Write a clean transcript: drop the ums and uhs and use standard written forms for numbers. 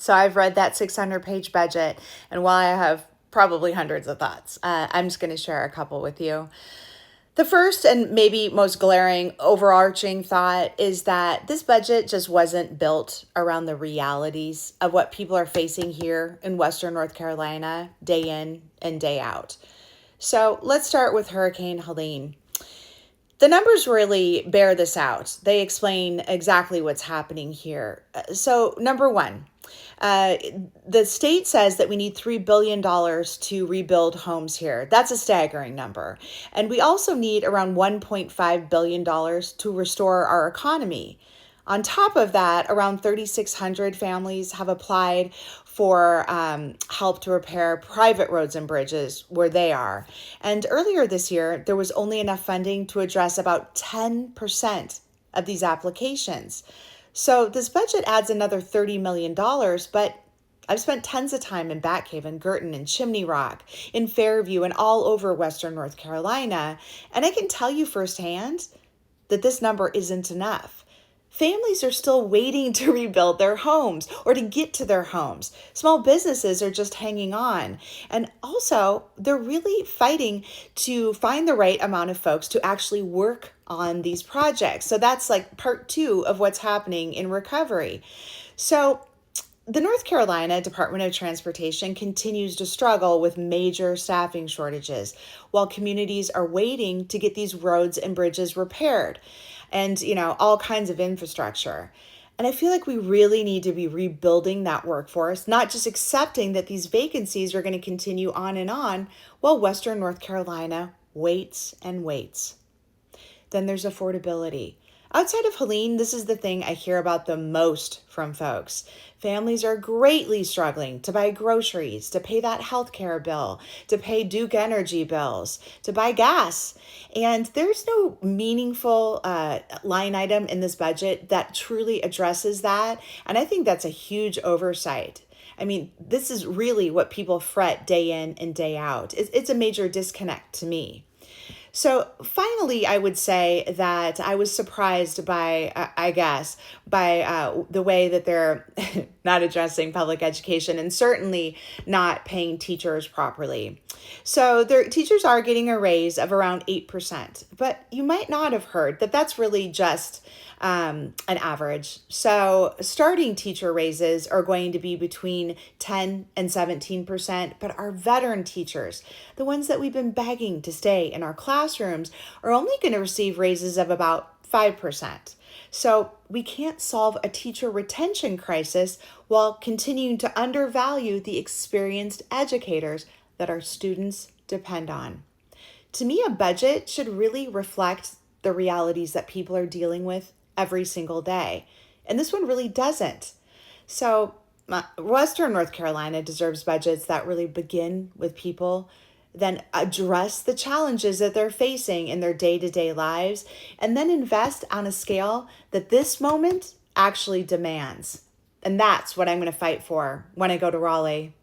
So I've read that 600-page budget, and while I have probably hundreds of thoughts, I'm just going to share a couple with you. The first and maybe most glaring overarching thought is that this budget just wasn't built around the realities of what people are facing here in Western North Carolina day in and day out. So let's start with Hurricane Helene. The numbers really bear this out. They explain exactly what's happening here. So, number one, uh, the state says that we need $3 billion to rebuild homes here. That's a staggering number. And we also need around $1.5 billion to restore our economy. On top of that, around 3,600 families have applied for help to repair private roads and bridges where they are. And earlier this year, there was only enough funding to address about 10% of these applications. So this budget adds another $30 million, but I've spent tons of time in Backhaven, Girton, and Chimney Rock, in Fairview, and all over Western North Carolina. And I can tell you firsthand that this number isn't enough. Families are still waiting to rebuild their homes or to get to their homes. Small businesses are just hanging on. And also, they're really fighting to find the right amount of folks to actually work on these projects. So that's like part two of what's happening in recovery. So the North Carolina Department of Transportation continues to struggle with major staffing shortages while communities are waiting to get these roads and bridges repaired and, all kinds of infrastructure. And I feel like we really need to be rebuilding that workforce, not just accepting that these vacancies are going to continue on while Western North Carolina waits and waits. Then there's affordability. Outside of Helene, this is the thing I hear about the most from folks. Families are greatly struggling to buy groceries, to pay that healthcare bill, to pay Duke Energy bills, to buy gas. And there's no meaningful line item in this budget that truly addresses that. And I think that's a huge oversight. I mean, this is really what people fret day in and day out. It's a major disconnect to me. So finally, I would say that I was surprised by, the way that they're not addressing public education and certainly not paying teachers properly. So their teachers are getting a raise of around 8%, but you might not have heard that that's really just an average. So starting teacher raises are going to be between 10 and 17%, but our veteran teachers, the ones that we've been begging to stay in our classrooms, are only going to receive raises of about 5%. So we can't solve a teacher retention crisis while continuing to undervalue the experienced educators that our students depend on. To me, a budget should really reflect the realities that people are dealing with every single day. And this one really doesn't. So Western North Carolina deserves budgets that really begin with people, then address the challenges that they're facing in their day-to-day lives, and then invest on a scale that this moment actually demands. And that's what I'm going to fight for when I go to Raleigh.